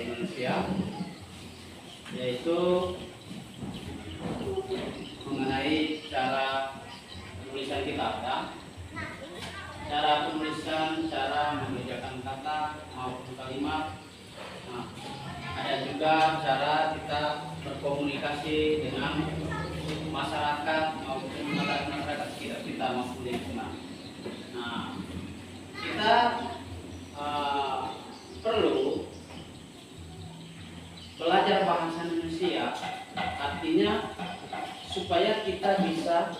Indonesia, yaitu mengenai cara penulisan kita ada, cara penulisan, cara mengerjakan kata maupun kalimat. Nah, ada juga cara kita berkomunikasi dengan masyarakat maupun masyarakat sekitar kita maupun lingkungan. Nah, kita perlu belajar bahasa Indonesia, artinya supaya kita bisa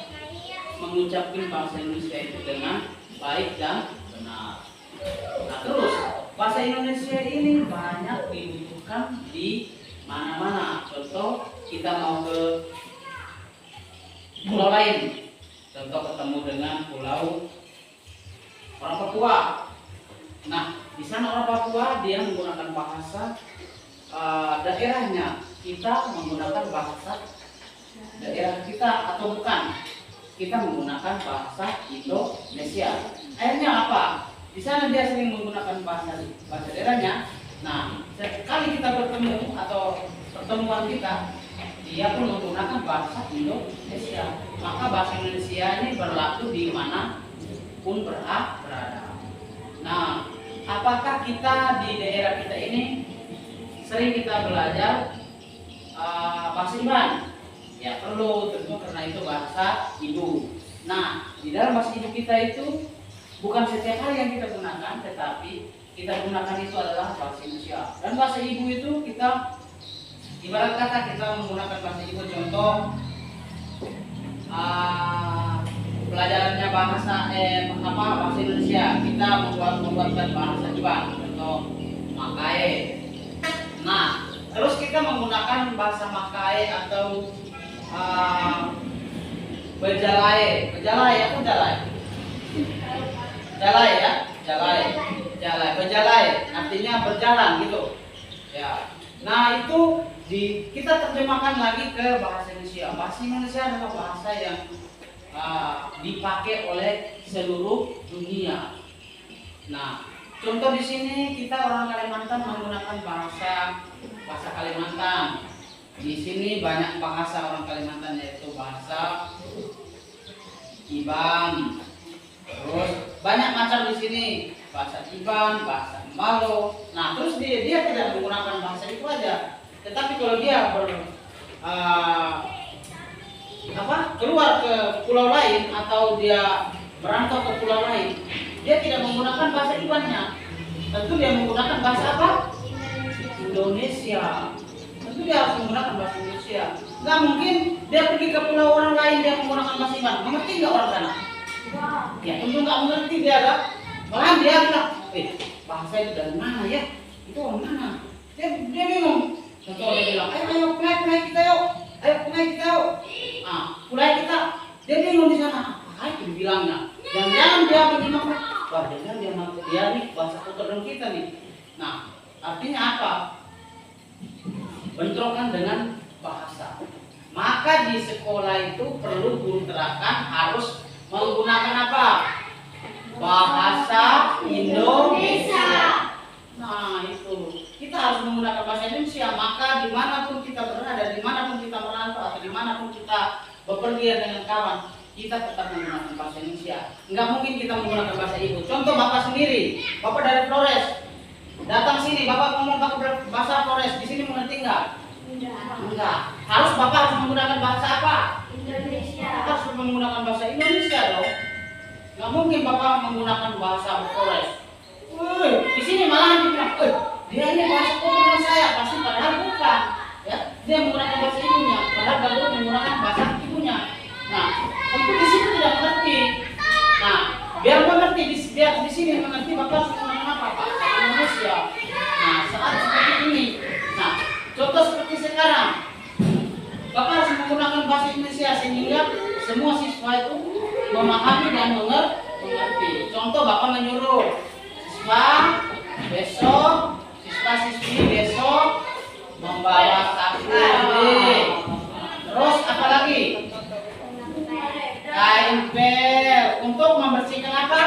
mengucapkan bahasa Indonesia itu dengan baik dan benar. Nah, terus bahasa Indonesia ini banyak dibutuhkan di mana-mana. Contoh, kita mau ke pulau lain, contoh ketemu dengan pulau orang Papua. Nah, di sana orang Papua dia menggunakan bahasa daerahnya, kita menggunakan bahasa daerah kita atau bukan, kita menggunakan bahasa Indonesia. Akhirnya apa? Di sana dia sering menggunakan bahasa daerahnya. Nah, sekali kita bertemu atau pertemuan kita, dia pun menggunakan bahasa Indonesia. Maka bahasa Indonesia ini berlaku di mana pun berada. Nah, apakah kita di daerah kita ini sering kita belajar bahasa Iban? Ya perlu, tentu karena itu bahasa ibu. Nah, di dalam bahasa ibu kita itu bukan setiap hari yang kita gunakan, tetapi kita gunakan itu adalah bahasa Indonesia. Dan bahasa ibu itu kita ibarat kata kita menggunakan bahasa ibu. Contoh pelajarannya bahasa Indonesia, kita membuatkan bahasa Iban. Contoh Makae. Nah, terus kita menggunakan bahasa Makae atau Bejalai atau Jalai, Bejalai artinya berjalan gitu. Ya. Nah, itu kita terjemahkan lagi ke bahasa Indonesia. Bahasa Indonesia adalah bahasa yang dipakai oleh seluruh dunia. Nah, contoh di sini kita orang Kalimantan menggunakan bahasa Kalimantan. Di sini banyak bahasa orang Kalimantan, yaitu bahasa Iban. Terus banyak macam di sini, bahasa Iban, bahasa Malo. Nah, terus dia tidak menggunakan bahasa itu aja. Tetapi kalau dia keluar ke pulau lain atau dia merantau ke pulau lain, dia tidak menggunakan bahasa Ibannya. Tentu dia menggunakan bahasa apa? Indonesia. Tentu dia harus menggunakan bahasa Indonesia. Nggak mungkin dia pergi ke pulau orang lain dia menggunakan bahasa Iban. Mengerti nggak orang sana? Ya tentu nggak mengerti dia kan. Malahan dia bilang, bahasa itu dari mana ya? Itu orang mana? Dia bingung. Contoh dia bilang, ayo pulai kita yuk. Pulai kita. Dia bingung di sana. Apa itu dibilangnya? Jangan dia menyimak. Wah, jangan dia nih bahasa kotoran kita nih. Nah, artinya apa? Bentrokan dengan bahasa. Maka di sekolah itu perlu guru terakan harus menggunakan apa? Bahasa Indonesia. Nah, itu kita harus menggunakan bahasa Indonesia. Maka dimanapun kita berada, dimanapun kita merantau atau dimanapun kita bepergian dengan kawan, kita tetap menggunakan bahasa Indonesia. Enggak mungkin kita menggunakan bahasa ibu. Contoh Bapak sendiri, Bapak dari Flores, datang sini, Bapak ngomong pakai bahasa Flores, di sini mengerti enggak? Enggak. Bapak harus menggunakan bahasa apa? Indonesia. Bapak harus menggunakan bahasa Indonesia dong. Enggak mungkin Bapak menggunakan bahasa Flores. Di sini malah dibilang, dia ini bahasa kotoran saya, pasti padahal bukan. Ya, dia menggunakan bahasa ibunya, padahal baru menggunakan bahasa ibunya. Nah, tentu di sini tidak mengerti. Nah, biar mengerti, biar di sini mengerti, Bapak harus menggunakan apa? Bahasa Indonesia. Nah, saat seperti ini. Nah, contoh seperti sekarang, Bapak harus menggunakan bahasa Indonesia sehingga semua siswa itu memahami dan mengerti. Contoh Bapak menyuruh siswa-siswi besok membawa sapu lidi. Terus apa lagi? Kain pel untuk membersihkan apa?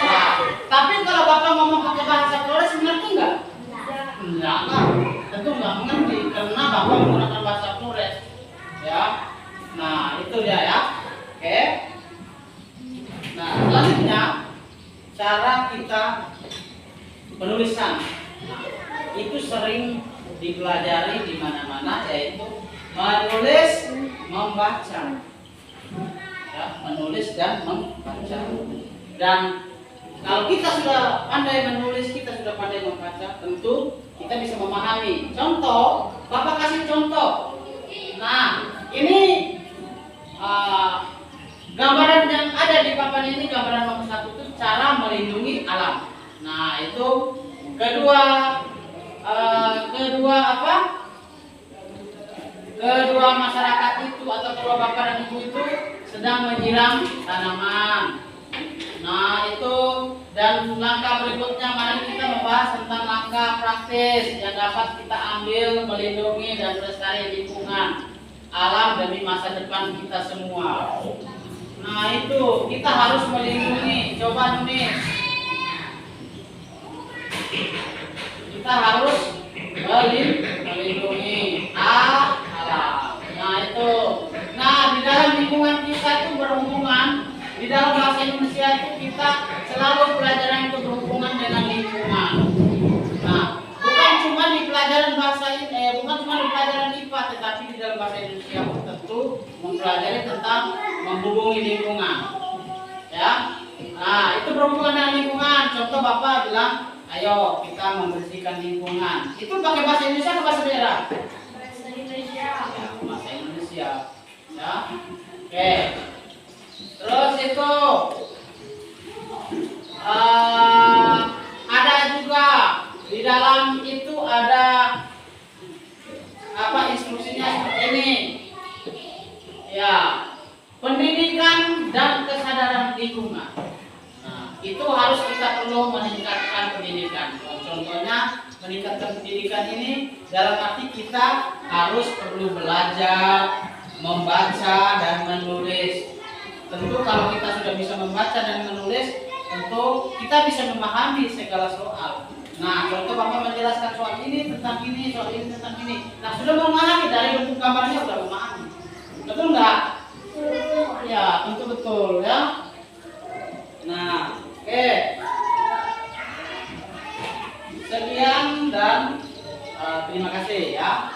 Nah, tapi kalau Bapak ngomong pakai bahasa Flores mengerti enggak? Enggak lah, tentu nggak mengerti karena Bapak menggunakan bahasa Flores. Ya. Nah, itu dia ya. Oke. Nah, selanjutnya cara kita penulisan. Nah, itu sering dipelajari di mana-mana, yaitu menulis, membaca. Ya, menulis dan membaca. Dan kalau kita sudah pandai menulis, kita sudah pandai membaca, tentu kita bisa memahami. Contoh, Bapak kasih contoh. Nah, ini gambaran yang ada di papan ini, gambaran nomor 1 itu cara melindungi alam. Nah, itu kedua apa? Kedua masyarakat itu atau kedua bapak dan ibu itu sedang menyiram tanaman. Nah, itu dan langkah berikutnya mari kita membahas tentang langkah praktis yang dapat kita ambil melindungi dan melestari lingkungan alam demi masa depan kita semua. Nah, itu kita harus melindungi. Coba nulis. Kita harus melindungi alam. Nah, itu. Nah, di dalam lingkungan kita itu berhubungan. Di dalam bahasa Indonesia itu kita selalu pelajaran itu berhubungan dengan lingkungan. Nah, bukan cuma di pelajaran bukan cuma di pelajaran IPA, tetapi di dalam bahasa Indonesia pun tentu mempelajari tentang menghubungi lingkungan. Ya. Nah, itu berhubungan dengan lingkungan. Contoh Bapak bilang, ayo kita membersihkan lingkungan. Itu pakai bahasa Indonesia atau bahasa daerah? Bahasa Indonesia. Ya, bahasa Indonesia. Ya. Oke. Terus itu ada juga di dalam itu ada apa instruksinya seperti ini. Ya, pendidikan dan kesadaran lingkungan. Nah, itu harus kita perlu meningkatkan pendidikan. Contohnya meningkatkan pendidikan ini dalam arti kita harus perlu belajar, membaca dan menulis. Tentu kalau kita sudah bisa membaca dan menulis, tentu kita bisa memahami segala soal. Nah, contoh Bapak menjelaskan soal ini tentang ini, soal ini tentang ini. Nah, sudah memahami dari bentuk gambarnya sudah memahami. Betul nggak? Ya, tentu betul ya. Nah, oke. Sekian dan terima kasih ya.